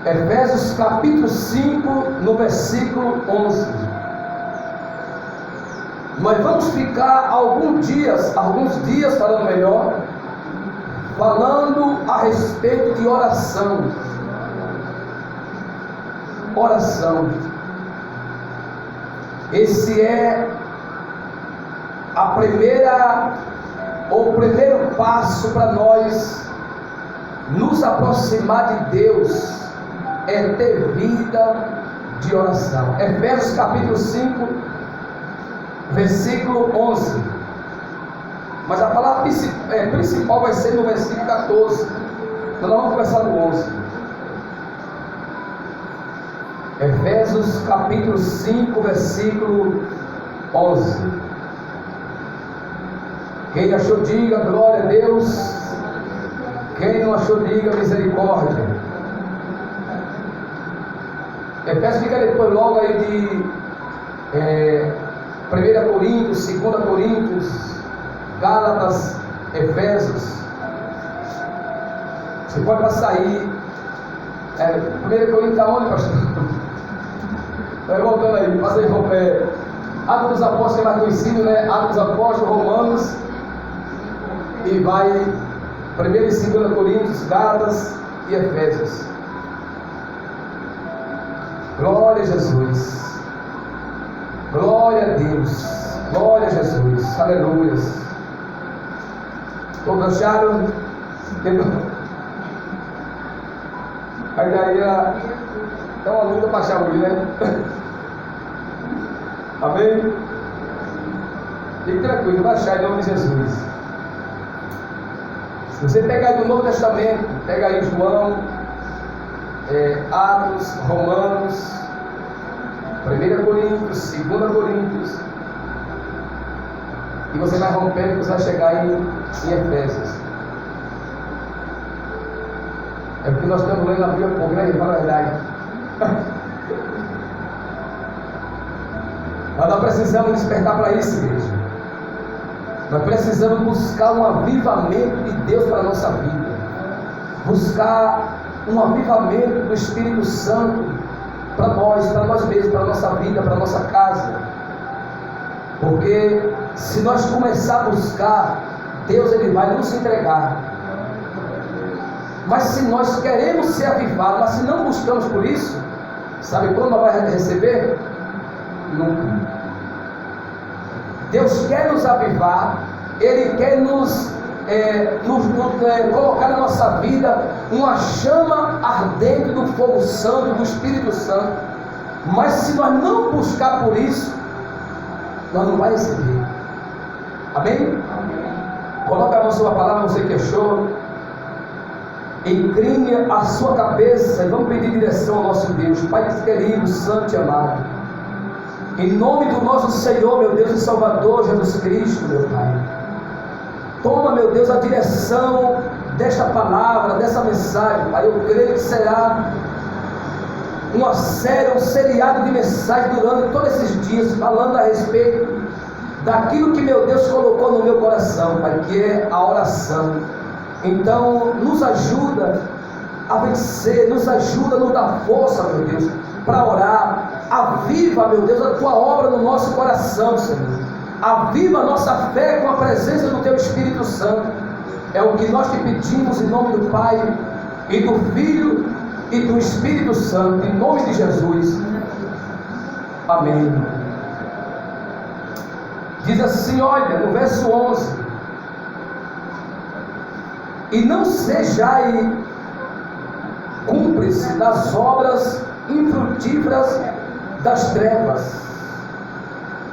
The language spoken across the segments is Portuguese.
Efésios capítulo 5, no versículo 11. Nós vamos ficar alguns dias falando melhor, falando a respeito de oração. Oração. Esse é o primeiro passo para nós nos aproximar de Deus, é ter vida de oração. Efésios capítulo 5, versículo 11. Mas a palavra principal vai ser no versículo 14. Então nós vamos começar no 11. Efésios capítulo 5, versículo 11. Quem achou, diga glória a Deus. Quem não achou, diga misericórdia. Efésios fica depois logo aí de 1 Coríntios, 2 Coríntios, Gálatas, Efésios. Você pode passar aí. 1 Coríntios está onde, pastor? Vai voltando aí, passa aí. Atos dos Apóstolos é mais conhecido, né? Atos dos Apóstolos, Romanos. E vai 1 e 2 Coríntios, Gálatas e Efésios. Glória a Jesus. Glória a Deus. Glória a Jesus. Aleluia. Todos acharam? Aí daí é uma luta para achar hoje, né? Amém? Fique tranquilo, vai achar em nome de Jesus. Se você pegar aí do Novo Testamento, pega aí João, Atos, Romanos, 1 Coríntios, 2 Coríntios, e você vai rompendo, você vai chegar em Efésios. É porque nós estamos lendo a Bíblia pouco, né? Fala a verdade. Mas nós precisamos despertar para isso, igreja. Nós precisamos buscar um avivamento de Deus para a nossa vida. Buscar um avivamento do Espírito Santo para nós mesmos, para a nossa vida, para a nossa casa. Porque se nós começar a buscar, Deus ele vai nos entregar. Mas se nós queremos ser avivados, mas se não buscamos por isso, sabe quando nós vamos receber? Nunca. Deus quer nos avivar, Ele quer nos colocar na nossa vida uma chama ardente do fogo santo, do Espírito Santo. Mas se nós não buscar por isso, nós não vamos receber. Amém? Amém. Coloca a mão sobre a palavra, você que achou. Incline a sua cabeça e vamos pedir direção ao nosso Deus. Pai querido, santo e amado, em nome do nosso Senhor, meu Deus e Salvador Jesus Cristo, meu Pai, toma, meu Deus, a direção desta palavra, dessa mensagem, Pai. Eu creio que será uma série, um seriado de mensagens durante todos esses dias, falando a respeito daquilo que, meu Deus, colocou no meu coração, Pai, que é a oração. Então, nos ajuda a vencer, nos ajuda a nos dar força, meu Deus, para orar. Aviva, meu Deus, a Tua obra no nosso coração, Senhor. Aviva a nossa fé com a presença do Teu Espírito Santo. É o que nós te pedimos em nome do Pai, e do Filho, e do Espírito Santo, em nome de Jesus. Amém. Diz assim, olha, no verso 11: e não sejais cúmplices das obras infrutíferas das trevas,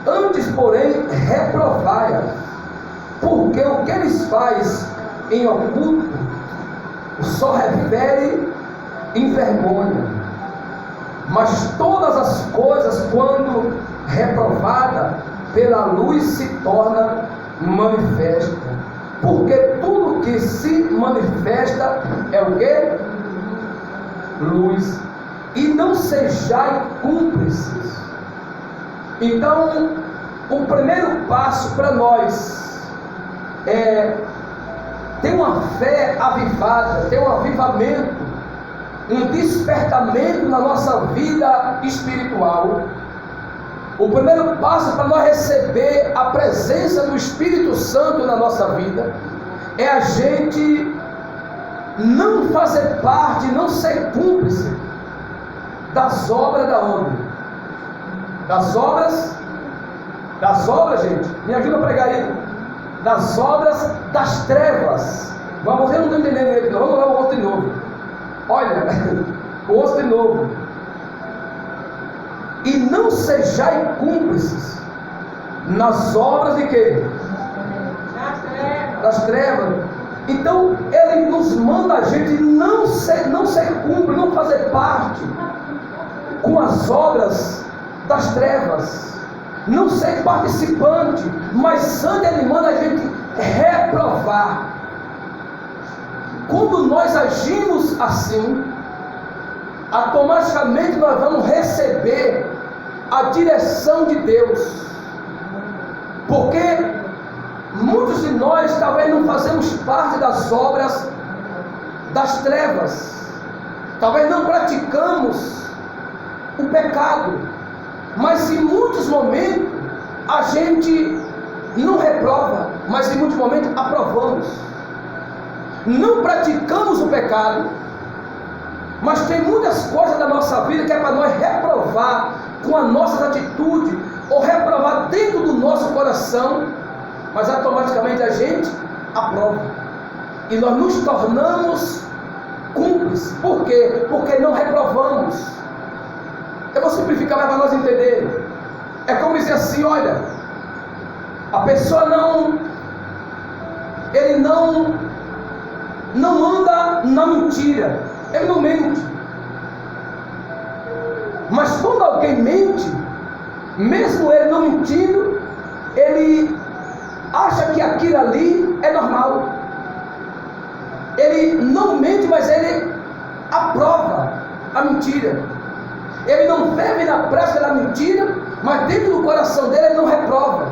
antes, porém, reprovai-as, porque o que eles faz em oculto só refere em vergonha, mas todas as coisas, quando reprovada pela luz, se torna manifesta, porque tudo que se manifesta é o que? Luz. E não sejais cúmplices. Então, o primeiro passo para nós é ter uma fé avivada, ter um avivamento um despertamento na nossa vida espiritual, o primeiro passo para nós receber a presença do Espírito Santo na nossa vida é a gente não fazer parte, não ser cúmplice das obras da onde? Das obras, gente, me ajuda a pregar aí. Das obras das trevas. Mas você não está entendendo ele, não. Vamos lá, o outro de novo. Olha, o outro de novo. E não sejais cúmplices nas obras de quê? Das trevas. Então, ele nos manda a gente não ser cúmplice, não fazer parte com as obras das trevas, não ser participante, mas antes ele manda a gente reprovar. Quando nós agimos assim, automaticamente nós vamos receber a direção de Deus, porque muitos de nós talvez não fazemos parte das obras das trevas, talvez não praticamos o pecado, mas em muitos momentos a gente não reprova, mas em muitos momentos aprovamos. Não praticamos o pecado, mas tem muitas coisas da nossa vida que é para nós reprovar com as nossas atitudes, ou reprovar dentro do nosso coração, mas automaticamente a gente aprova. E nós nos tornamos cúmplices. Por quê? Porque não reprovamos. Eu vou simplificar mais para nós entendermos. É como dizer assim, olha, a pessoa ele não anda na mentira, ele não mente. Mas quando alguém mente, mesmo ele não mentindo, ele acha que aquilo ali é normal. Ele não mente, mas ele aprova a mentira. Ele não vive na prática da mentira, mas dentro do coração dele ele não reprova.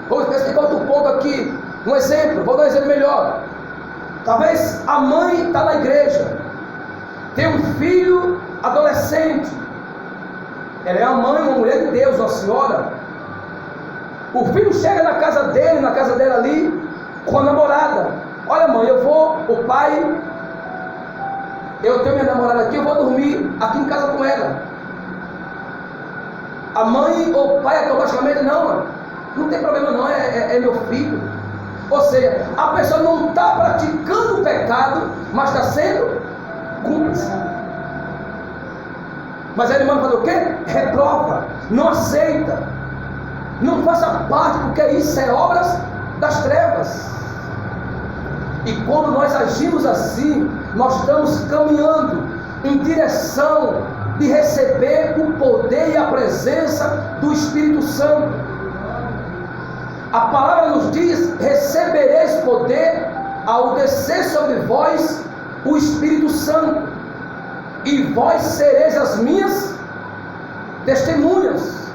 Vou explicar outro ponto aqui, um exemplo, vou dar um exemplo melhor. Talvez a mãe está na igreja, tem um filho adolescente, ela é uma mãe, uma mulher de Deus, uma senhora. O filho chega na casa dela ali, com a namorada. Olha mãe, o pai, eu tenho minha namorada aqui, eu vou dormir aqui em casa com ela. A mãe ou o pai automaticamente, não tem problema não, é meu filho. Ou seja, a pessoa não está praticando o pecado, mas está sendo cúmplice. Mas aí ele manda fazer o quê? Reprova, não aceita, não faça parte, porque isso é obras das trevas. E quando nós agimos assim, nós estamos caminhando em direção de receber o poder e a presença do Espírito Santo. A palavra nos diz: recebereis poder ao descer sobre vós o Espírito Santo, e vós sereis as minhas testemunhas,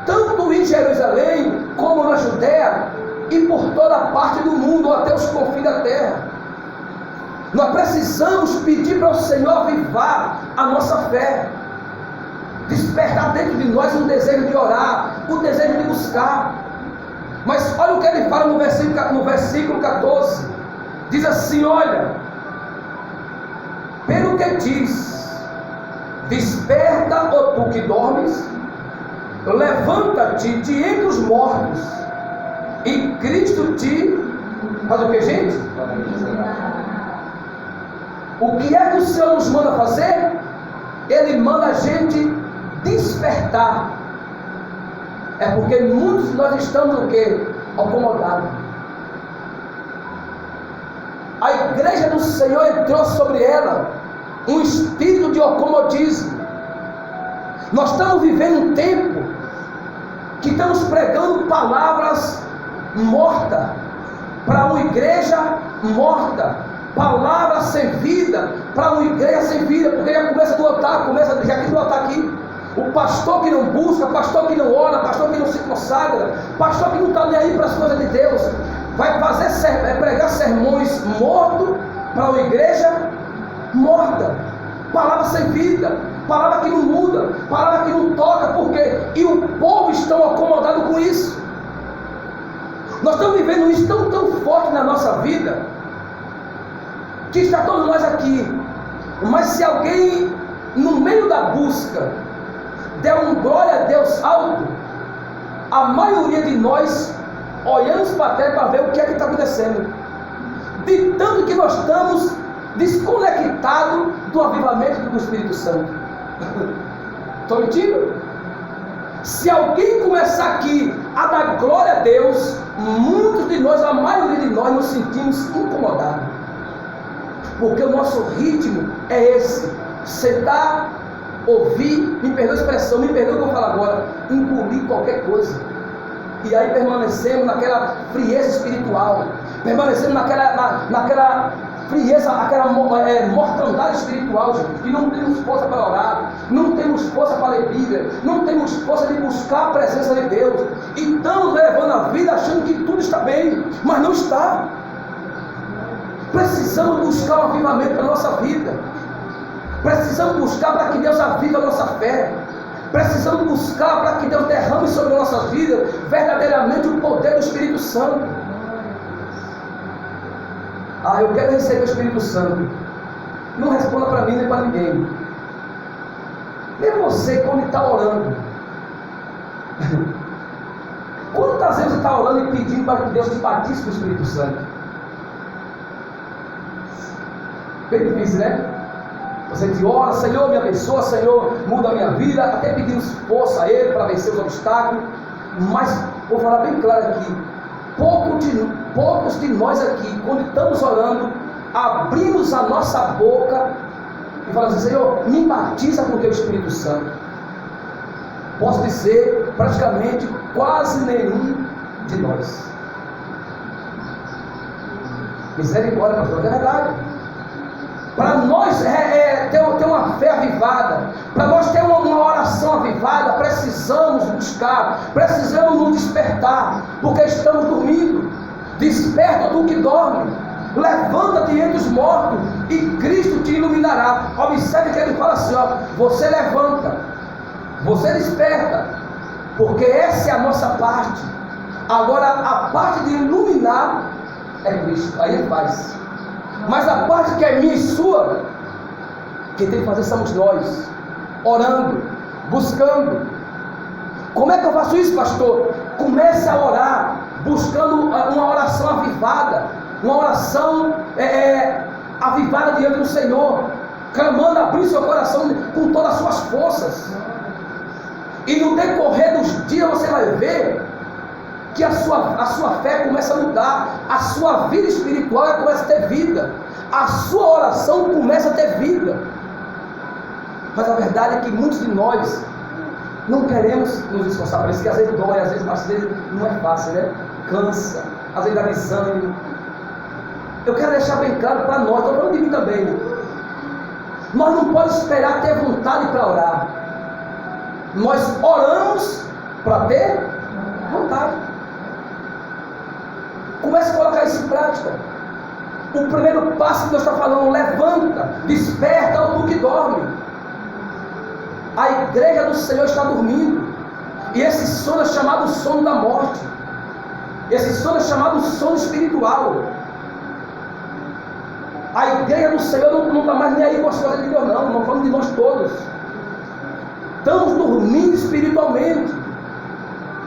tanto em Jerusalém como na Judéia e por toda a parte do mundo, até os confins da terra. Nós precisamos pedir para o Senhor avivar a nossa fé, despertar dentro de nós um desejo de orar, um desejo de buscar. Mas olha o que ele fala no versículo 14, diz assim: olha, pelo que diz, desperta, ó tu que dormes, levanta-te de entre os mortos, e Cristo te faz o que, gente? O que é que o Senhor nos manda fazer? Ele manda a gente despertar. É porque muitos de nós estamos o quê? Acomodados. A igreja do Senhor entrou sobre ela um espírito de acomodismo. Nós estamos vivendo um tempo que estamos pregando palavras mortas para uma igreja morta, palavras sem vida para uma igreja sem vida, porque já começa do altar, já aqui do altar aqui. O pastor que não busca, pastor que não ora, pastor que não se consagra, pastor que não está nem aí para as coisas de Deus, vai pregar sermões mortos para uma igreja morta, palavra sem vida, palavra que não muda, palavra que não toca, por quê? E o povo está acomodado com isso. Nós estamos vivendo isso tão forte na nossa vida, que está todos nós aqui. Mas se alguém, no meio da busca, der um glória a Deus alto, a maioria de nós olhamos para a terra para ver o que é que está acontecendo. De tanto que nós estamos desconectados do avivamento do Espírito Santo. Estou mentindo? Se alguém começar aqui a dar glória a Deus, muitos de nós, a maioria de nós, nos sentimos incomodados. Porque o nosso ritmo é esse: sentar, ouvir, me perdoa a expressão, me perdoa o que eu falo agora, engolir qualquer coisa. E aí permanecemos naquela frieza espiritual, permanecemos naquela frieza, aquela mortandade espiritual, gente, que não temos força para orar, não temos força para ler Bíblia, não temos força de buscar a presença de Deus, e estamos levando a vida achando que tudo está bem, mas não está. Precisamos buscar um avivamento para a nossa vida, precisamos buscar para que Deus avive a nossa fé, precisamos buscar para que Deus derrame sobre nossas vidas verdadeiramente o poder do Espírito Santo. Ah, eu quero receber o Espírito Santo. Não responda para mim nem para ninguém. Nem você, quando está orando. Quantas vezes você está orando e pedindo para que Deus te batize com o Espírito Santo? Bem difícil, né? Você te ora: Senhor, me abençoa, Senhor, muda a minha vida, até pedimos força a Ele para vencer os obstáculos. Mas vou falar bem claro aqui: poucos de nós aqui, quando estamos orando, abrimos a nossa boca e falamos assim: Senhor, me batiza com o Teu Espírito Santo. Posso dizer, praticamente quase nenhum de nós. Misericórdia, pastor, é verdade. Para nós ter uma fé avivada, para nós ter uma oração avivada, precisamos buscar, precisamos nos despertar, porque estamos dormindo. Desperta tu que dorme, levanta-te entre os mortos e Cristo te iluminará. Observe que ele fala assim: ó, você levanta, você desperta, porque essa é a nossa parte. Agora a parte de iluminar é Cristo, aí ele faz. Mas a parte que é minha e sua, quem tem que fazer somos nós, orando, buscando. Como é que eu faço isso, pastor? Comece a orar, buscando uma oração avivada, uma oração avivada diante do Senhor, clamando, abrir seu coração com todas as suas forças. E no decorrer dos dias você vai ver que a sua fé começa a mudar, a sua vida espiritual começa a ter vida, a sua oração começa a ter vida. Mas a verdade é que muitos de nós não queremos nos esforçar para isso, que às vezes dói, às vezes não é fácil, né? Cansa, às vezes dá desânimo. Eu quero deixar bem claro para nós, estou falando de mim também, nós não podemos esperar ter vontade para orar. Nós oramos para ter vontade. Comece a colocar isso em prática. O primeiro passo que Deus está falando: levanta, desperta o tu que dorme. A igreja do Senhor está dormindo, e esse sono é chamado sono da morte. Esse sono é chamado sono espiritual. A igreja do Senhor não está mais nem aí com as coisas de Deus, não falando de nós todos. Estamos dormindo espiritualmente.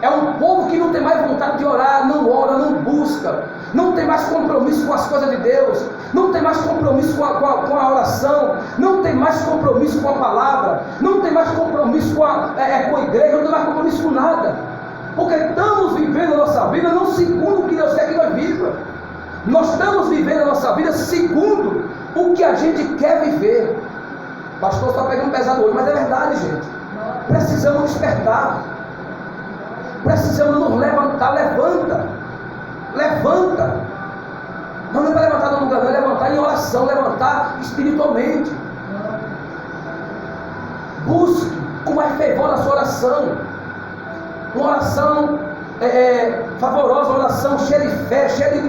É um povo que não tem mais vontade de orar, não ora, não busca, não tem mais compromisso com as coisas de Deus, não tem mais compromisso com a oração, não tem mais compromisso com a palavra, não tem mais compromisso com a igreja, não tem mais compromisso com nada, porque estamos vivendo a nossa vida não segundo o que Deus quer que nós viva. Nós estamos vivendo a nossa vida segundo o que a gente quer viver. Pastor, está pegando pesado hoje, mas é verdade, gente. Precisamos despertar. Precisamos nos levantar. Levanta. Mas não é para levantar no lugar, não, é levantar em oração, levantar espiritualmente. Busque com mais fervor na sua oração. Uma oração favorosa, uma oração cheia de fé, cheia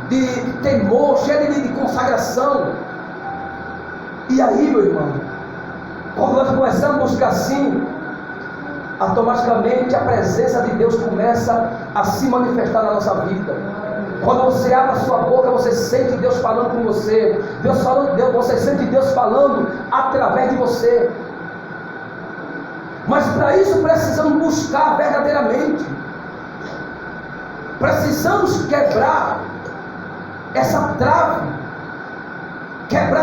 de temor, cheia de consagração. E aí, meu irmão, quando nós começamos a buscar assim, automaticamente a presença de Deus começa a se manifestar na nossa vida. Quando você abre a sua boca, você sente Deus falando com você. Você sente Deus falando através de você. Mas para isso precisamos buscar verdadeiramente. Precisamos quebrar essa trave, quebrar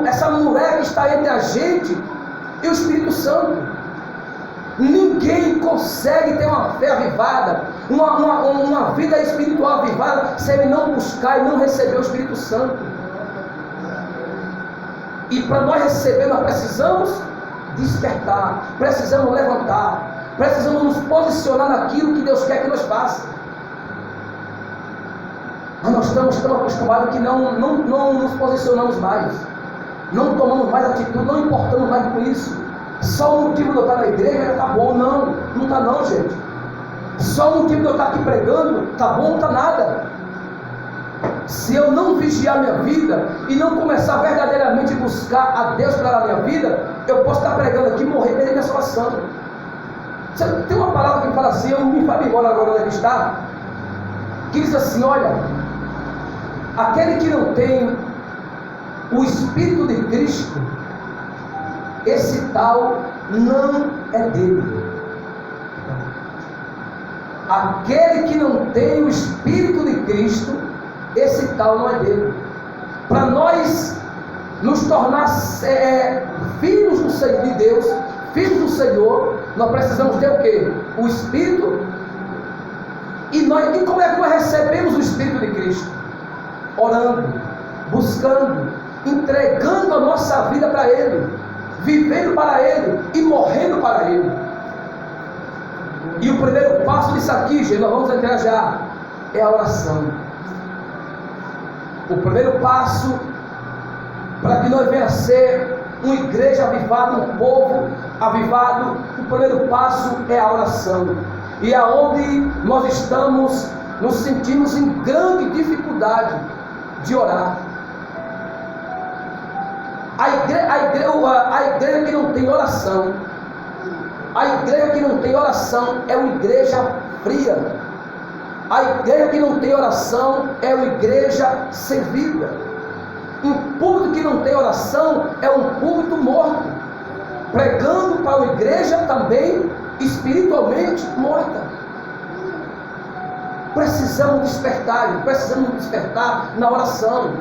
essa muralha que está entre a gente e o Espírito Santo. Ninguém consegue ter uma fé avivada, uma vida espiritual avivada, se ele não buscar e não receber o Espírito Santo. E para nós receber, nós precisamos despertar, precisamos levantar, precisamos nos posicionar naquilo que Deus quer que nós façamos. Mas nós estamos tão acostumados que não nos posicionamos mais, não tomamos mais atitude, não importamos mais com isso. Só o motivo de eu estar na igreja está bom. Não está não, gente. Só o motivo de eu estar aqui pregando está bom, não está nada. Se eu não vigiar minha vida e não começar verdadeiramente a buscar a Deus para a minha vida, eu posso estar pregando aqui e morrer perder minha salvação. Tem uma palavra que fala assim, eu não me falo embora agora onde ele está, que diz assim: olha, aquele que não tem o Espírito de Cristo, esse tal não é dele. Aquele que não tem o Espírito de Cristo, esse tal não é dele. Para nós nos tornar filhos de Deus, filhos do Senhor, nós precisamos ter o quê? O Espírito. E como é que nós recebemos o Espírito de Cristo? Orando, buscando, entregando a nossa vida para Ele, vivendo para Ele e morrendo para Ele. E o primeiro passo disso aqui, gente, nós vamos entrar já, é a oração. O primeiro passo para que nós venhamos a ser uma igreja avivada, um povo avivado, o primeiro passo é a oração. E é onde nós estamos, nos sentimos em grande dificuldade de orar. A igreja que não tem oração, a igreja que não tem oração é uma igreja fria. A igreja que não tem oração é uma igreja sem vida. Um púlpito que não tem oração é um púlpito morto, pregando para uma igreja também espiritualmente morta. Precisamos despertar na oração.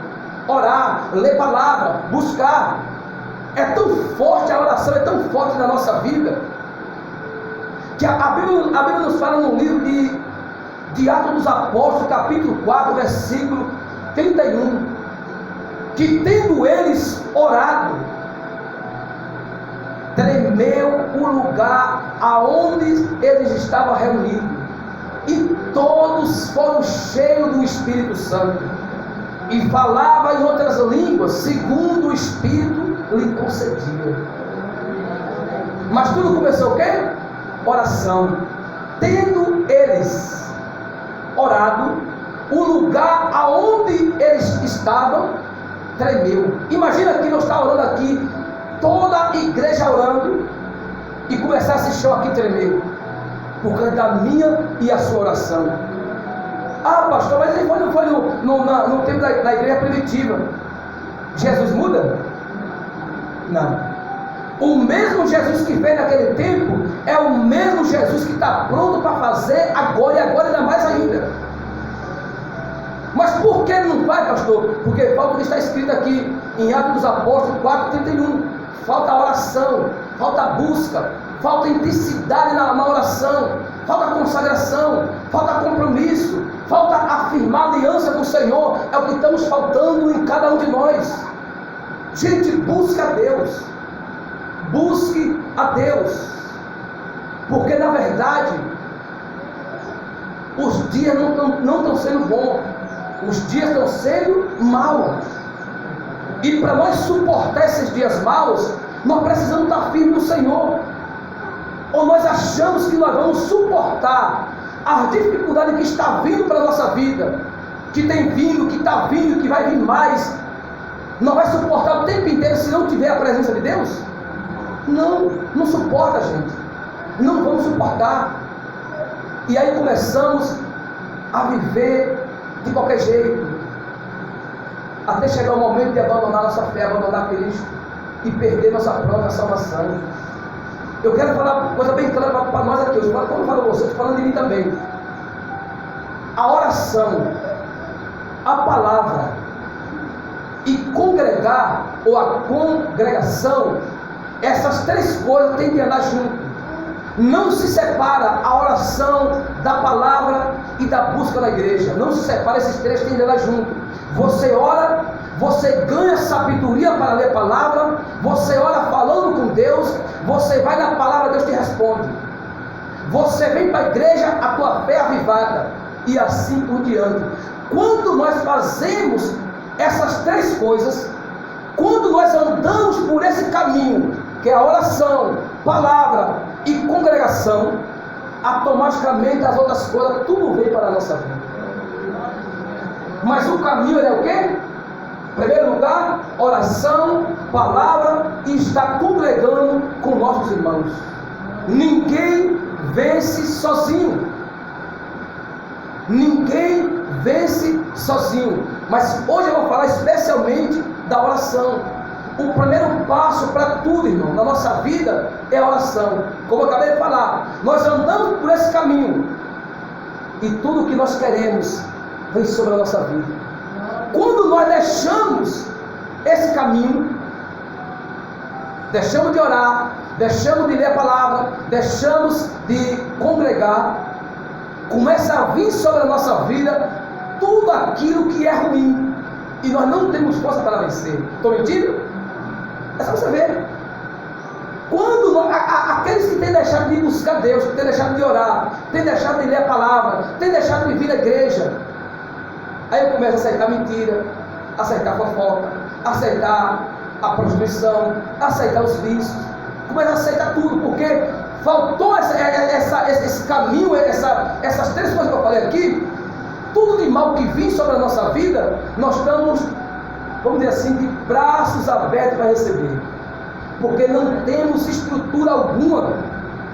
Orar, ler palavra, buscar. É tão forte a oração, é tão forte na nossa vida, que a Bíblia nos fala no livro de Atos dos Apóstolos, capítulo 4, versículo 31, que tendo eles orado, tremeu o lugar aonde eles estavam reunidos, e todos foram cheios do Espírito Santo, e falava em outras línguas, segundo o Espírito lhe concedia. Mas tudo começou o quê? Oração. Tendo eles orado, o lugar aonde eles estavam tremeu. Imagina que nós estamos orando aqui, toda a igreja orando, e começasse esse chão aqui tremer, por causa da minha e a sua oração. Ah, pastor, mas ele não foi no tempo da igreja primitiva. Jesus muda? Não. O mesmo Jesus que veio naquele tempo é o mesmo Jesus que está pronto para fazer agora, e agora ainda mais ainda. Mas por que ele não vai, pastor? Porque falta o que está escrito aqui em Atos dos Apóstolos 4:31. Falta oração, falta busca, falta intensidade na oração, falta consagração, falta compromisso, falta afirmar aliança com o Senhor. É o que estamos faltando em cada um de nós. Gente, busque a Deus, busque a Deus, porque na verdade os dias não estão sendo bons, os dias estão sendo maus, e para nós suportar esses dias maus, nós precisamos estar firmes no Senhor. Ou nós achamos que nós vamos suportar as dificuldades que está vindo para a nossa vida, que tem vindo, que está vindo, que vai vir mais, Não vai suportar o tempo inteiro se não tiver a presença de Deus? Não suporta, gente. Não vamos suportar. E aí começamos a viver de qualquer jeito, até chegar o momento de abandonar nossa fé, abandonar Cristo e perder nossa própria salvação. Eu quero falar uma coisa bem clara para nós aqui. Quando eu falo você, estou falando de mim também. A oração, a palavra e congregar, ou a congregação, essas três coisas têm que andar junto. Não se separa a oração da palavra e da busca da igreja. Não se separa, esses três têm que andar junto. Você ora, você ganha sabedoria para ler a palavra, você ora falando com Deus, você vai na palavra, Deus te responde. Você vem para a igreja, a tua fé é avivada, e assim por diante. Quando nós fazemos essas três coisas, quando nós andamos por esse caminho, que é a oração, palavra e congregação, automaticamente as outras coisas, tudo vem para a nossa vida. Mas o caminho é o quê? Em primeiro lugar, oração, palavra e estar congregando com nossos irmãos. Ninguém vence sozinho. Ninguém vence sozinho. Mas hoje eu vou falar especialmente da oração. O primeiro passo para tudo, irmão, na nossa vida é a oração. Como eu acabei de falar, nós andamos por esse caminho e tudo que nós queremos vem sobre a nossa vida. Quando nós deixamos esse caminho, deixamos de orar, deixamos de ler a palavra, deixamos de congregar, começa a vir sobre a nossa vida tudo aquilo que é ruim, e nós não temos força para vencer. Estou mentindo? É só você ver. Quando aqueles que têm deixado de buscar Deus, que têm deixado de orar, têm deixado de ler a palavra, têm deixado de vir à igreja, aí eu começo a aceitar mentira, aceitar fofoca, aceitar a prostituição, aceitar os vícios, começo a aceitar tudo, porque faltou esse caminho, essas três coisas que eu falei aqui. Tudo de mal que vem sobre a nossa vida, nós estamos, vamos dizer assim, de braços abertos para receber, porque não temos estrutura alguma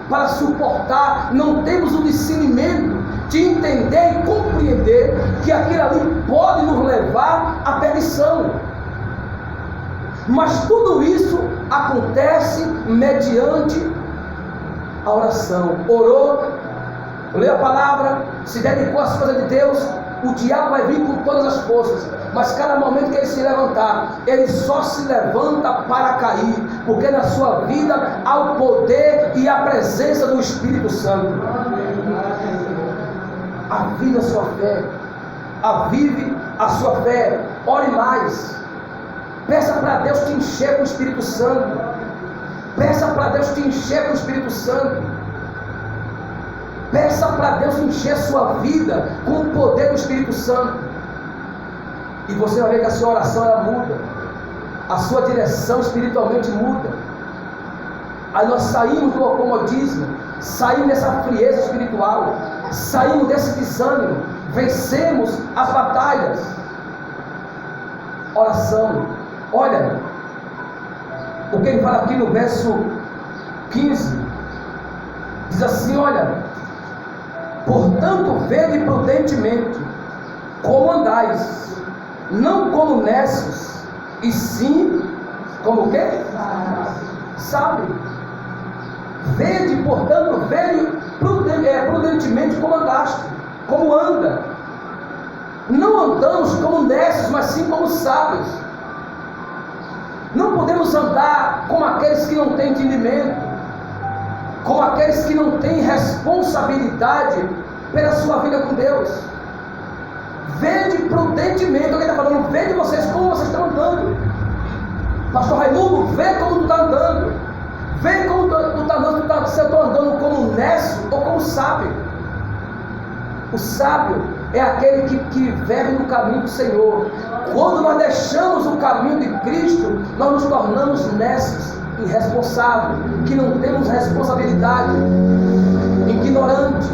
para suportar, não temos o discernimento de entender e compreender que aquilo ali pode nos levar à perdição. Mas tudo isso acontece mediante a oração. Orou, leu a palavra, se dedicou às coisas de Deus, o diabo vai vir com todas as forças, mas cada momento que ele se levantar, ele só se levanta para cair, porque na sua vida há o poder e a presença do Espírito Santo. Avive a sua fé, avive a sua fé, ore mais, peça para Deus te encher com o Espírito Santo, peça para Deus te encher com o Espírito Santo. Peça para Deus encher a sua vida com o poder do Espírito Santo. E você vai ver que a sua oração ela muda. A sua direção espiritualmente muda. Aí nós saímos do acomodismo, saímos dessa frieza espiritual, saímos desse desânimo, vencemos as batalhas. Oração. Olha, o que ele fala aqui no verso 15, diz assim, olha: portanto, vede prudentemente como andais, não como necios, e sim como o quê? Sabe? Vede, portanto, vede prudentemente como andaste, como anda. Não andamos como necios, mas sim como sábios. Não podemos andar como aqueles que não têm entendimento, como aqueles que não têm responsabilidade pela sua vida com Deus. Vede prudentemente, o que ele está falando, vede vocês como vocês estão andando. Pastor Raimundo, vê como tu está andando, vê como tu está andando, se eu estou andando como um nécio ou como sábio. O sábio é aquele que vive no caminho do Senhor. Quando nós deixamos o caminho de Cristo, nós nos tornamos nécios, irresponsáveis, que não temos responsabilidade, ignorantes.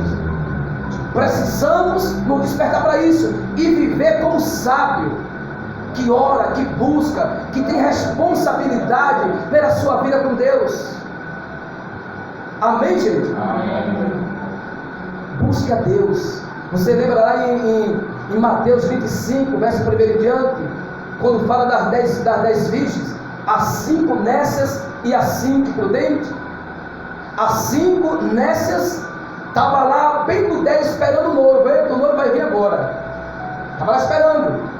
Precisamos nos despertar para isso e viver como sábio, que ora, que busca, que tem responsabilidade pela sua vida com Deus. Amém, gente? Amém. Busque a Deus. Você lembra lá em Mateus 25, verso 1 em diante, quando fala das 10 virgens, as 5 nécias e as 5 prudentes? As 5 nécias estavam lá bem no 10 esperando o noivo. O noivo vai vir agora. Estava lá esperando.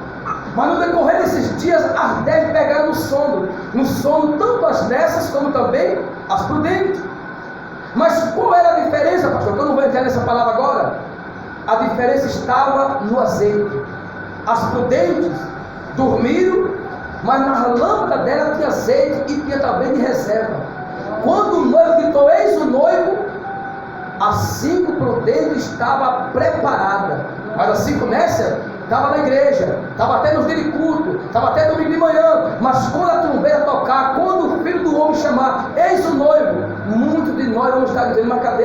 Mas no decorrer desses dias, as 10 pegaram no sono. No sono, tanto as nécias como também as prudentes. Mas qual era a diferença, pastor? Que eu não vou entrar nessa palavra agora. A diferença estava no azeite. As prudentes dormiram, mas na lâmpada dela tinha azeite e tinha também de reserva. Quando o noivo gritou, eis o noivo, as 5 prudentes estavam preparadas, mas as 5 nécias estavam na igreja, estavam até nos dias de culto, estavam até domingo de manhã. Mas quando a trombeta tocar, quando o filho do homem chamar, eis o noivo, muitos de nós vamos estar dizendo, mas cadê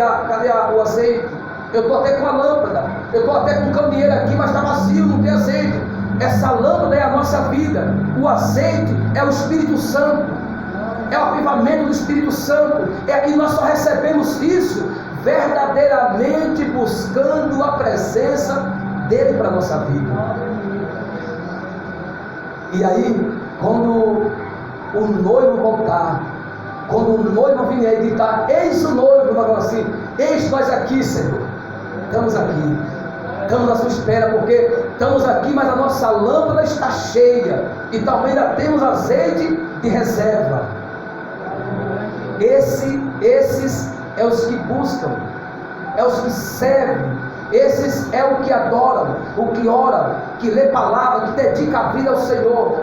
o azeite? Eu estou até com a lâmpada, eu estou até com o candeeiro aqui, mas está vazio, não tem azeite. Essa lâmpada é a nossa vida. O azeite é o Espírito Santo, é o avivamento do Espírito Santo. E nós só recebemos isso verdadeiramente buscando a presença dele para a nossa vida. E aí, quando o noivo voltar, quando o noivo vier e gritar, eis o noivo, nós vamos assim, eis nós aqui, Senhor, estamos aqui, estamos à sua espera, porque estamos aqui, mas a nossa lâmpada está cheia, e também ainda temos azeite de reserva. Esses é os que buscam, é os que servem, esses é o que adoram, o que ora, que lê palavra, que dedica a vida ao Senhor.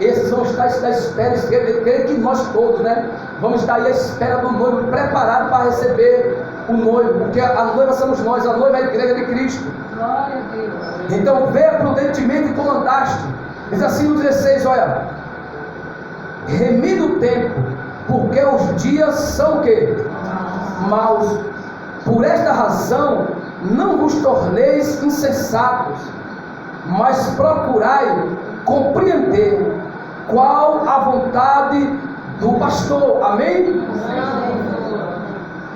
Esses vão estar à espera. Eu creio que nós todos, né, vamos estar aí à espera do noivo, preparado para receber o noivo, porque a noiva somos nós, a noiva é a igreja de Cristo. Glória a Deus. Então vê prudentemente como andaste. Diz assim no 16, olha, remida o tempo, porque os dias são o quê? Maus. Por esta razão não vos torneis insensatos, mas procurai compreender qual a vontade do pastor. Amém?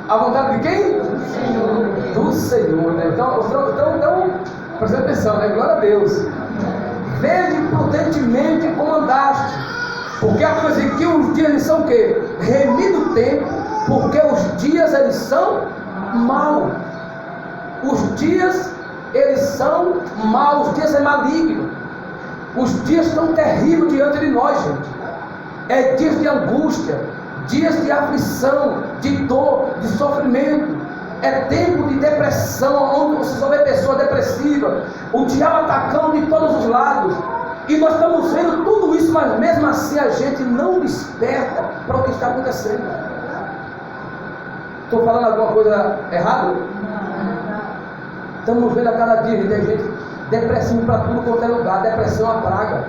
A vontade de quem? Do Senhor, né? Então presta atenção, né? Glória a Deus. Vede prudentemente como andaste, porque a coisa que os dias eles são o quê? Remida o tempo, porque os dias eles são maus. Os dias eles são maus, os dias é maligno. Os dias estão terríveis diante de nós, gente. É dias de angústia, dias de aflição, de dor, de sofrimento. É tempo de depressão, onde você só vê pessoa depressiva, o diabo atacando de todos os lados. E nós estamos vendo tudo isso, mas mesmo assim a gente não desperta para o que está acontecendo. Estou falando alguma coisa errada? Estamos vendo a cada dia, gente, depressivo para tudo quanto é lugar. A depressão é uma praga.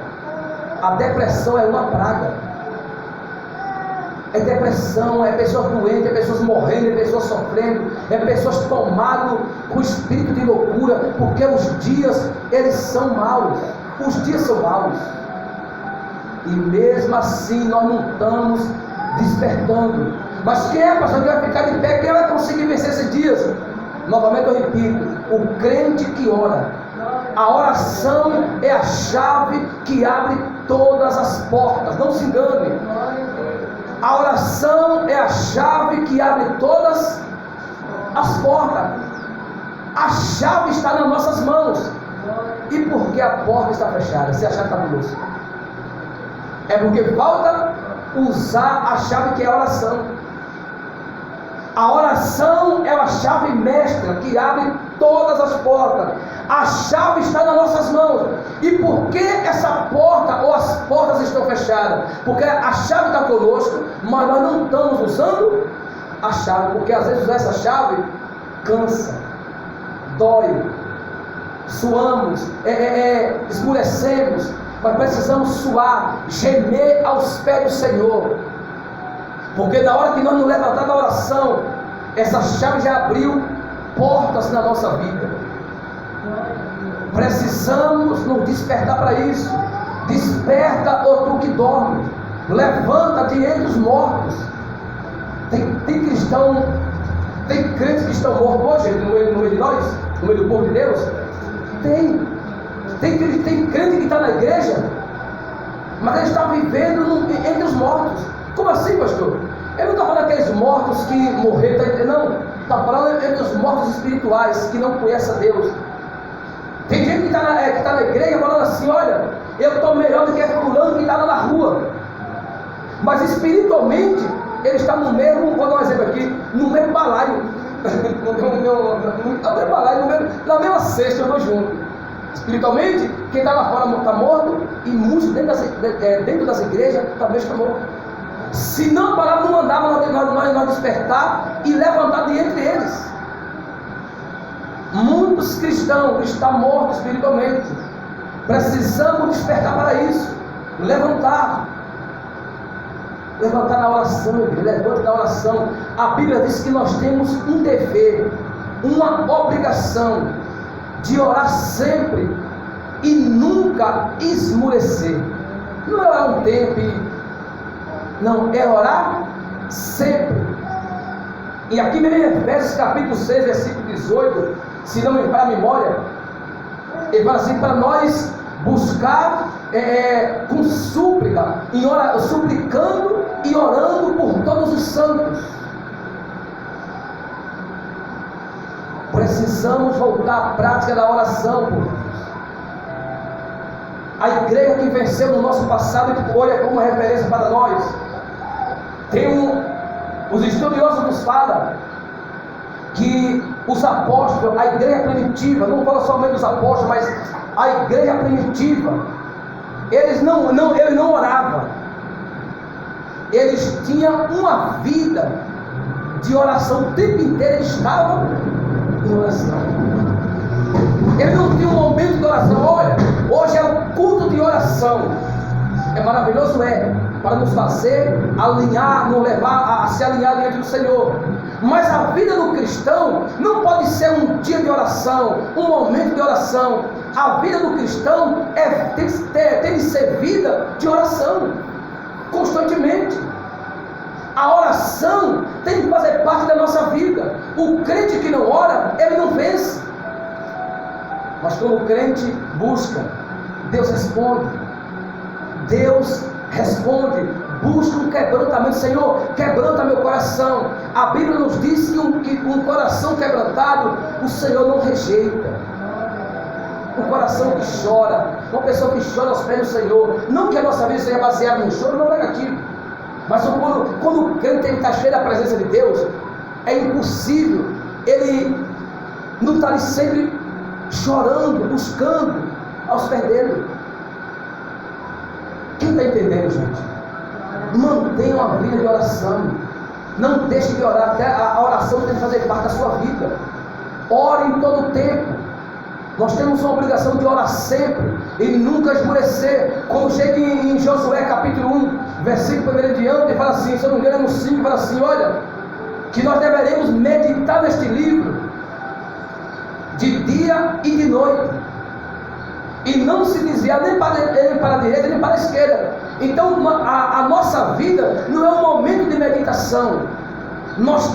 A depressão é uma praga. É depressão, é pessoas doentes, é pessoas morrendo, é pessoas sofrendo, é pessoas tomadas com espírito de loucura, porque os dias, eles são maus. Os dias são maus. E mesmo assim nós não estamos despertando. Mas quem é, pastor, que vai ficar de pé? Quem vai conseguir vencer esses dias? Novamente eu repito, o crente que ora. A oração é a chave que abre todas as portas. Não se engane. A oração é a chave que abre todas as portas. A chave está nas nossas mãos. E por que a porta está fechada? Se a chave está conosco, é porque falta usar a chave que é a oração. A oração é a chave mestra que abre todas as portas. A chave está nas nossas mãos. E por que essa porta ou as portas estão fechadas? Porque a chave está conosco, mas nós não estamos usando a chave. Porque às vezes usar essa chave cansa, dói, suamos, esmurecemos, mas precisamos suar, gemer aos pés do Senhor. Porque na hora que nós nos levantar da oração, essa chave já abriu portas na nossa vida. Precisamos nos despertar para isso. Desperta, ó tu que dorme, levanta-te entre os mortos. Tem cristão, tem crentes que estão mortos hoje no meio de nós, no meio do povo de Deus. Tem crente que está na igreja, mas ele está vivendo entre os mortos. Como assim, pastor? Ele não está falando daqueles mortos que morreram, não. Está falando entre os mortos espirituais, que não conhecem a Deus. Tem gente que está na igreja falando assim: olha, eu estou melhor do que fulano que está lá na rua. Mas espiritualmente, ele está no mesmo, vou dar um exemplo aqui, no mesmo balaio. Na mesma cesta, eu estou junto. Espiritualmente, quem está lá fora está morto, e muitos dentro das igrejas também estão mortos. Se não, a palavra não mandava nós despertar e levantar de entre eles. Muitos cristãos estão mortos espiritualmente. Precisamos despertar para isso. Levantar na oração, levanta na oração. A Bíblia diz que nós temos um dever, uma obrigação de orar sempre e nunca esmorecer. Não é orar um tempo, não, é orar sempre. E aqui mesmo em Efésios capítulo 6, versículo 18, se não me falha a memória, ele fala assim: para nós buscar com súplica, suplicando e orando por todos os santos. Precisamos voltar à prática da oração, por Deus. A igreja que venceu no nosso passado e que olha como referência para nós. Os estudiosos nos falam que os apóstolos, a igreja primitiva, não fala somente dos apóstolos, mas a igreja primitiva, eles não oravam. Eles tinham uma vida de oração o tempo inteiro, eles estavam em oração. Eles não tinham um momento de oração. Olha, hoje é um culto de oração. É maravilhoso, para nos fazer alinhar, nos levar a se alinhar diante do Senhor. Mas a vida do cristão não pode ser um dia de oração, um momento de oração. A vida do cristão tem de ser vida de oração, constantemente. A oração tem que fazer parte da nossa vida. O crente que não ora, ele não vence. Mas quando o crente busca, Deus responde. Deus responde. Busca um quebrantamento. Senhor, quebranta meu coração. A Bíblia nos diz que um coração quebrantado, o Senhor não rejeita. Um coração que chora, uma pessoa que chora aos pés do Senhor. Não que a nossa vida seja baseada no choro, não é negativo. Mas quando o crente está cheio da presença de Deus, é impossível ele não estar ali sempre chorando, buscando aos pés dele. Quem está entendendo, gente? Mantenha uma vida de oração. Não deixe de orar. Até a oração tem que fazer parte da sua vida. Ore em todo o tempo. Nós temos uma obrigação de orar sempre e nunca esmorecer. Quando chega em Josué capítulo 1, versículo 1 em diante, ele fala assim, se eu não me engano no 5, fala assim: olha, que nós deveremos meditar neste livro de dia e de noite, e não se desviar nem para a direita nem para a esquerda. Então a nossa vida não é um momento de meditação. Nós